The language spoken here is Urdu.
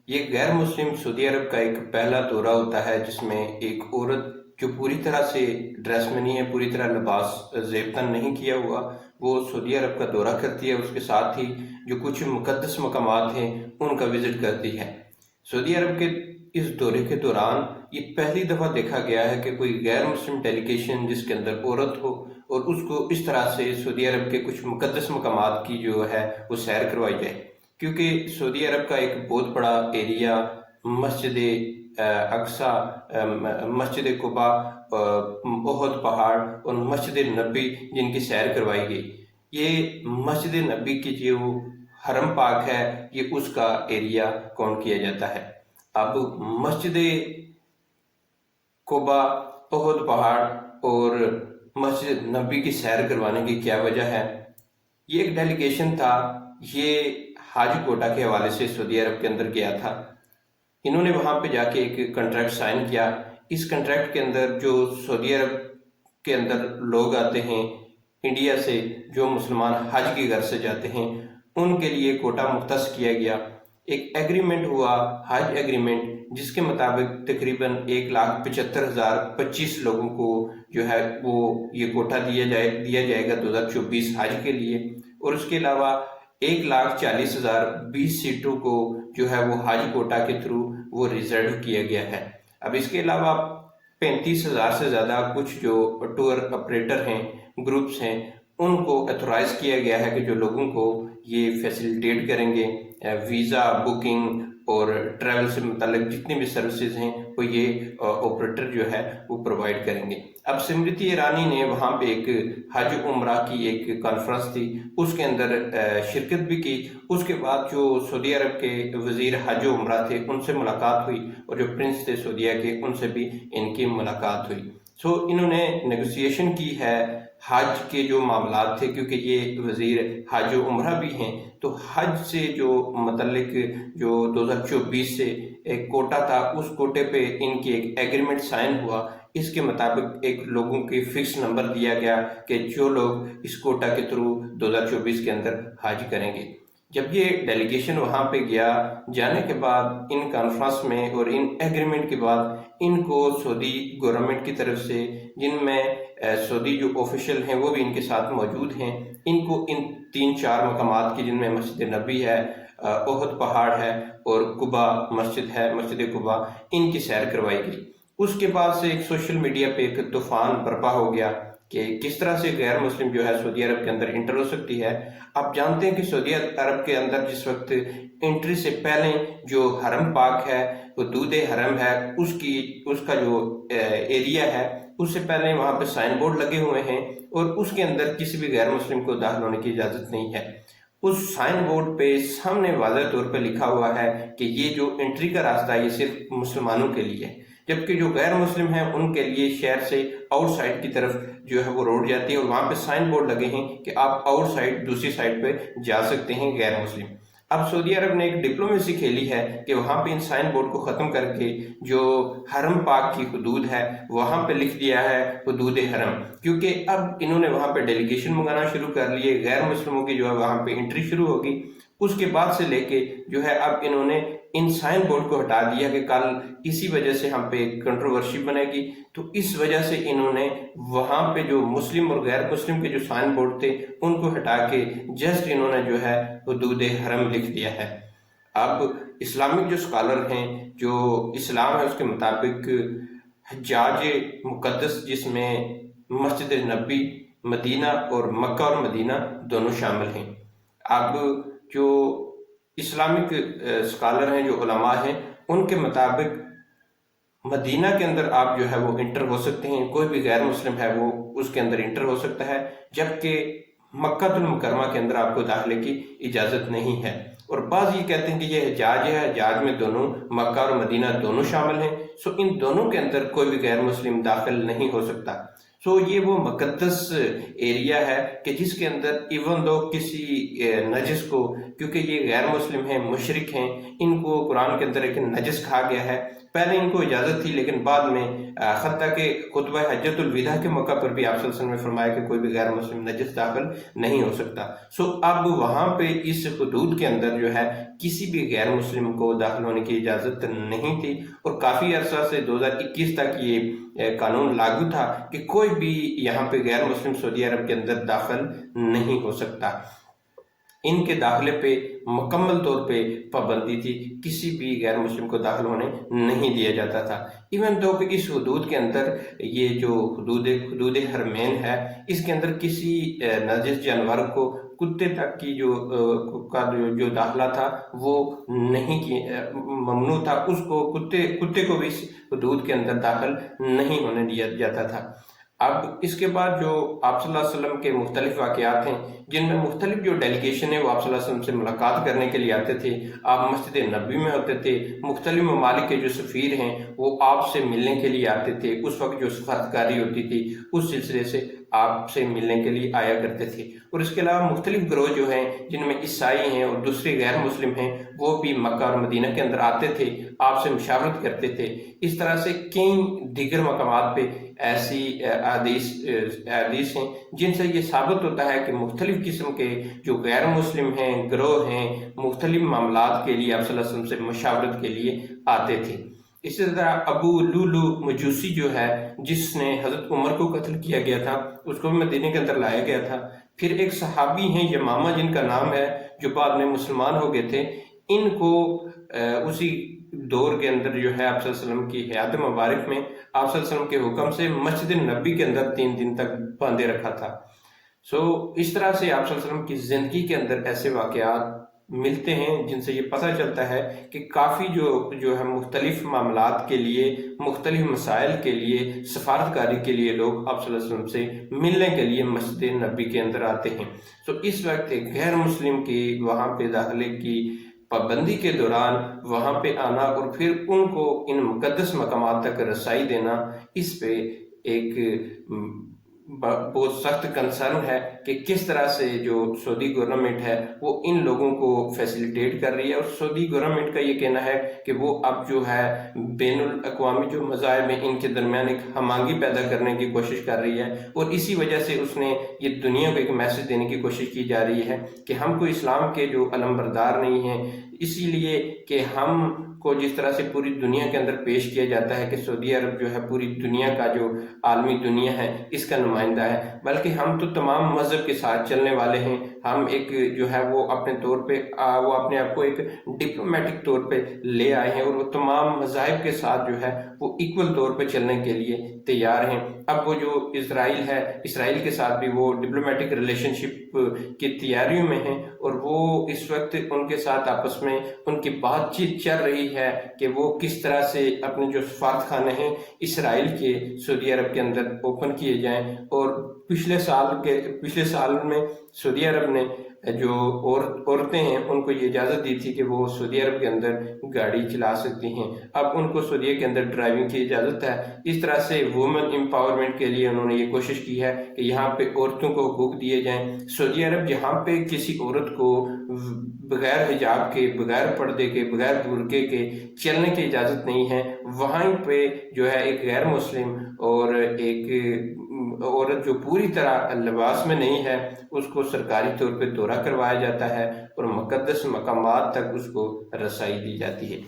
یہ غیر مسلم سعودی عرب کا ایک پہلا دورہ ہوتا ہے جس میں ایک عورت جو پوری طرح سے ڈریس میں نہیں ہے، پوری طرح لباس زیب تن نہیں کیا ہوا، وہ سعودی عرب کا دورہ کرتی ہے۔ اس کے ساتھ ہی جو کچھ مقدس مقامات ہیں ان کا وزٹ کرتی ہے۔ سعودی عرب کے اس دورے کے دوران یہ پہلی دفعہ دیکھا گیا ہے کہ کوئی غیر مسلم ڈیلیگیشن جس کے اندر عورت ہو اور اس کو اس طرح سے سعودی عرب کے کچھ مقدس مقامات کی جو ہے وہ سیر کروائی جائے، کیونکہ سعودی عرب کا ایک بہت بڑا ایریا مسجد اقصی، مسجد قباء، احد پہاڑ اور مسجد نبی جن کی سیر کروائی گئی، یہ مسجد نبی کی جو حرم پاک ہے یہ اس کا ایریا کاؤنٹ کیا جاتا ہے۔ اب مسجد قباء، احد پہاڑ اور مسجد نبی کی سیر کروانے کی کیا وجہ ہے؟ یہ ایک ڈیلیگیشن تھا، یہ حج کوٹا کے حوالے سے سعودی عرب کے اندر گیا تھا۔ انہوں نے وہاں پہ جا کے ایک کنٹریکٹ سائن کیا۔ اس کنٹریکٹ کے اندر جو سعودی عرب کے اندر لوگ آتے ہیں انڈیا سے، جو مسلمان حج کی غرض سے جاتے ہیں، ان کے لیے کوٹا مختص کیا گیا۔ ایک ایگریمنٹ ہوا، حج ایگریمنٹ، جس کے مطابق تقریباً 1,75,025 لوگوں کو جو ہے وہ یہ کوٹا دیا جائے گا 2024 حج کے لیے، اور اس کے علاوہ 1,40,020 سیٹوں کو جو ہے وہ حج کوٹا کے تھرو وہ ریزرو کیا گیا ہے۔ اب اس کے علاوہ 35,000 سے زیادہ کچھ جو ٹور آپریٹر ہیں، گروپس ہیں، ان کو ایتھورائز کیا گیا ہے کہ جو لوگوں کو یہ فیسیلیٹیٹ کریں گے، ویزا بکنگ اور ٹریول سے متعلق جتنی بھی سروسز ہیں وہ یہ آپریٹر جو ہے وہ پرووائڈ کریں گے۔ اب سمرتی ایرانی نے وہاں پہ ایک حج عمرہ کی ایک کانفرنس تھی، اس کے اندر شرکت بھی کی۔ اس کے بعد جو سعودی عرب کے وزیر حج و عمرہ تھے ان سے ملاقات ہوئی، اور جو پرنس تھے سعودیہ کے ان سے بھی ان کی ملاقات ہوئی۔ انہوں نے نیگوسیشن کی ہے حج کے جو معاملات تھے، کیونکہ یہ وزیر حج و عمرہ بھی ہیں، تو حج سے جو متعلق جو 2024 سے ایک کوٹا تھا، اس کوٹے پہ ان کی ایک ایگریمنٹ سائن ہوا۔ اس کے مطابق ایک لوگوں کی فکس نمبر دیا گیا کہ جو لوگ اس کوٹا کے تھرو 2024 کے اندر حج کریں گے۔ جب یہ ڈیلیگیشن وہاں پہ گیا، جانے کے بعد ان کانفرنس میں اور ان ایگریمنٹ کے بعد ان کو سعودی گورنمنٹ کی طرف سے، جن میں سعودی جو آفیشل ہیں وہ بھی ان کے ساتھ موجود ہیں، ان کو ان 3-4 مقامات کی، جن میں مسجد نبی ہے، احد پہاڑ ہے اور قباء مسجد ہے، مسجد قباء، ان کی سیر کروائی گئی۔ اس کے بعد سے ایک سوشل میڈیا پہ ایک طوفان برپا ہو گیا کہ کس طرح سے غیر مسلم جو ہے سعودی عرب کے اندر انٹر ہو سکتی ہے۔ آپ جانتے ہیں کہ سعودی عرب کے اندر جس وقت انٹری سے پہلے جو حرم پاک ہے، حدود حرم ہے، اس کا جو ایریا ہے، اس سے پہلے وہاں پہ سائن بورڈ لگے ہوئے ہیں، اور اس کے اندر کسی بھی غیر مسلم کو داخل ہونے کی اجازت نہیں ہے۔ اس سائن بورڈ پہ سامنے واضح طور پہ لکھا ہوا ہے کہ یہ جو انٹری کا راستہ ہے یہ صرف مسلمانوں کے لیے ہے، جبکہ جو غیر مسلم ہیں ان کے لیے شہر سے آؤٹ سائڈ کی طرف جو ہے وہ روڈ جاتی ہے، اور وہاں پہ سائن بورڈ لگے ہیں کہ آپ آؤٹ سائڈ دوسری سائڈ پہ جا سکتے ہیں غیر مسلم۔ اب سعودی عرب نے ایک ڈپلومیسی کھیلی ہے کہ وہاں پہ ان سائن بورڈ کو ختم کر کے جو حرم پاک کی حدود ہے وہاں پہ لکھ دیا ہے حدود حرم، کیونکہ اب انہوں نے وہاں پہ ڈیلیگیشن منگانا شروع کر لیے، غیر مسلموں کی جو ہے وہاں پہ انٹری شروع ہوگی۔ اس کے بعد سے لے کے جو ہے اب انہوں نے ان سائن بورڈ کو ہٹا دیا کہ کل اسی وجہ سے ہم پہ کنٹروورشی بنے گی، تو اس وجہ سے انہوں نے وہاں پہ جو مسلم اور غیر مسلم کے جو سائن بورڈ تھے ان کو ہٹا کے جسٹ انہوں نے جو ہے حدود حرم لکھ دیا ہے۔ اب اسلامک جو اسکالر ہیں، جو اسلام ہے اس کے مطابق حجاج مقدس، جس میں مسجد نبی، مدینہ اور مکہ اور مدینہ دونوں شامل ہیں۔ اب جو اسلامک اسکالر ہیں، جو علماء ہیں، ان کے مطابق مدینہ کے اندر آپ جو ہے وہ انٹر ہو سکتے ہیں، کوئی بھی غیر مسلم ہے وہ اس کے اندر انٹر ہو سکتا ہے، جبکہ مکہ المکرمہ کے اندر آپ کو داخلے کی اجازت نہیں ہے۔ اور بعض یہ کہتے ہیں کہ یہ حجاج ہے، حجاج میں دونوں مکہ اور مدینہ دونوں شامل ہیں، ان دونوں کے اندر کوئی بھی غیر مسلم داخل نہیں ہو سکتا۔ یہ وہ مقدس ایریا ہے کہ جس کے اندر ایون دو کسی نجس کو، کیونکہ یہ غیر مسلم ہیں، مشرک ہیں، ان کو قرآن کے اندر ایک نجس کہا گیا ہے، پہلے ان کو اجازت تھی، لیکن بعد میں حتیٰ کہ خطبہ حجۃ الوداع کے موقع پر بھی آپ صلی اللہ علیہ وسلم نے فرمایا کہ کوئی بھی غیر مسلم نجس داخل نہیں ہو سکتا۔ اب وہاں پہ اس حدود کے اندر جو ہے کسی بھی غیر مسلم کو داخل ہونے کی اجازت نہیں تھی، اور کافی عرصہ سے 2021 تک یہ قانون لاگو تھا کہ کوئی بھی یہاں پہ غیر مسلم سعودی عرب کے اندر داخل نہیں ہو سکتا۔ ان کے داخلے پہ مکمل طور پہ پابندی تھی، کسی بھی غیر مسلم کو داخل ہونے نہیں دیا جاتا تھا۔ ایون تو کہ اس حدود کے اندر یہ جو حدود حرمین ہے، اس کے اندر کسی نجس جانور کو کتے تک کی جو داخلہ تھا وہ نہیں ممنوع تھا، اس کو کتے کو بھی اس حدود کے اندر داخل نہیں ہونے دیا جاتا تھا۔ اب اس کے بعد جو آپ صلی اللہ علیہ وسلم کے مختلف واقعات ہیں، جن میں مختلف جو ڈیلیگیشن ہے وہ آپ صلی اللہ علیہ وسلم سے ملاقات کرنے کے لیے آتے تھے، آپ مسجد نبوی میں ہوتے تھے، مختلف ممالک کے جو سفیر ہیں وہ آپ سے ملنے کے لیے آتے تھے، اس وقت جو سفارتکاری ہوتی تھی اس سلسلے سے آپ سے ملنے کے لیے آیا کرتے تھے۔ اور اس کے علاوہ مختلف گروہ جو ہیں جن میں عیسائی ہیں اور دوسرے غیر مسلم ہیں، وہ بھی مکہ اور مدینہ کے اندر آتے تھے، آپ سے مشاورت کرتے تھے۔ اس طرح سے کئی دیگر مقامات پہ ایسی حدیث ہیں جن سے یہ ثابت ہوتا ہے کہ مختلف قسم کے جو غیر مسلم ہیں گروہ ہیں مختلف معاملات کے لیے آپ صلی اللہ علیہ وسلم سے مشاورت کے لیے آتے تھے۔ اسی طرح ابو لولو مجوسی جو ہے، جس نے حضرت عمر کو قتل کیا گیا تھا، اس کو بھی مدینے کے اندر لایا گیا تھا۔ پھر ایک صحابی ہیں یمامہ جن کا نام ہے، جو بعد میں مسلمان ہو گئے تھے، ان کو اسی دور کے اندر جو ہے آپ صلی اللہ علیہ وسلم کی حیات مبارک میں آپ صلی اللہ علیہ وسلم کے حکم سے مسجد نبی کے اندر 3 دن تک باندھے رکھا تھا۔ اس طرح سے آپ صلی اللہ علیہ وسلم کی زندگی کے اندر ایسے واقعات ملتے ہیں جن سے یہ پتہ چلتا ہے کہ کافی جو ہے مختلف معاملات کے لیے، مختلف مسائل کے لیے، سفارتکاری کے لیے لوگ آپ صلی اللہ علیہ وسلم سے ملنے کے لیے مسجد نبی کے اندر آتے ہیں۔ اس وقت ایک غیر مسلم کی وہاں پہ داخلے کی پابندی کے دوران وہاں پہ آنا اور پھر ان کو ان مقدس مقامات تک رسائی دینا، اس پہ ایک بہت سخت کنسرن ہے کہ کس طرح سے جو سعودی گورنمنٹ ہے وہ ان لوگوں کو فیسیلیٹیٹ کر رہی ہے، اور سعودی گورنمنٹ کا یہ کہنا ہے کہ وہ اب جو ہے بین الاقوامی جو مذاہب ہیں ان کے درمیان ایک ہم آہنگی پیدا کرنے کی کوشش کر رہی ہے، اور اسی وجہ سے اس نے یہ دنیا کو ایک میسج دینے کی کوشش کی جا رہی ہے کہ ہم کو اسلام کے جو علم بردار نہیں ہیں، اسی لیے کہ ہم کو جس طرح سے پوری دنیا کے اندر پیش کیا جاتا ہے کہ سعودی عرب جو ہے پوری دنیا کا جو عالمی دنیا ہے اس کا نمائندہ ہے، بلکہ ہم تو تمام مذہب کے ساتھ چلنے والے ہیں۔ ہم ایک جو ہے وہ اپنے طور پہ وہ اپنے آپ کو ایک ڈپلومیٹک طور پہ لے آئے ہیں، اور وہ تمام مذاہب کے ساتھ جو ہے وہ ایکول طور پہ چلنے کے لیے تیار ہیں۔ اب وہ جو اسرائیل ہے، اسرائیل کے ساتھ بھی وہ ڈپلومیٹک ریلیشن شپ کی تیاریوں میں ہیں، اور وہ اس وقت ان کے ساتھ آپس میں ان کی بات چیت چل رہی ہے کہ وہ کس طرح سے اپنے جو سفارت خانے ہیں اسرائیل کے سعودی عرب کے اندر اوپن کیے جائیں۔ اور پچھلے سال میں سعودی عرب نے جو عورتیں ہیں ان کو یہ اجازت دی تھی کہ وہ سعودی عرب کے اندر گاڑی چلا سکتی ہیں، اب ان کو سعودی کے اندر ڈرائیونگ کی اجازت ہے۔ اس طرح سے وومن امپاورمنٹ کے لیے انہوں نے یہ کوشش کی ہے کہ یہاں پہ عورتوں کو حقوق دیے جائیں۔ سعودی عرب جہاں پہ کسی عورت کو بغیر حجاب کے، بغیر پردے کے، بغیر برقعے کے چلنے کی اجازت نہیں ہے، وہاں پہ جو ہے ایک غیر مسلم اور ایک عورت جو پوری طرح لباس میں نہیں ہے اس کو سرکاری طور پہ دورہ کروایا جاتا ہے اور مقدس مقامات تک اس کو رسائی دی جاتی ہے۔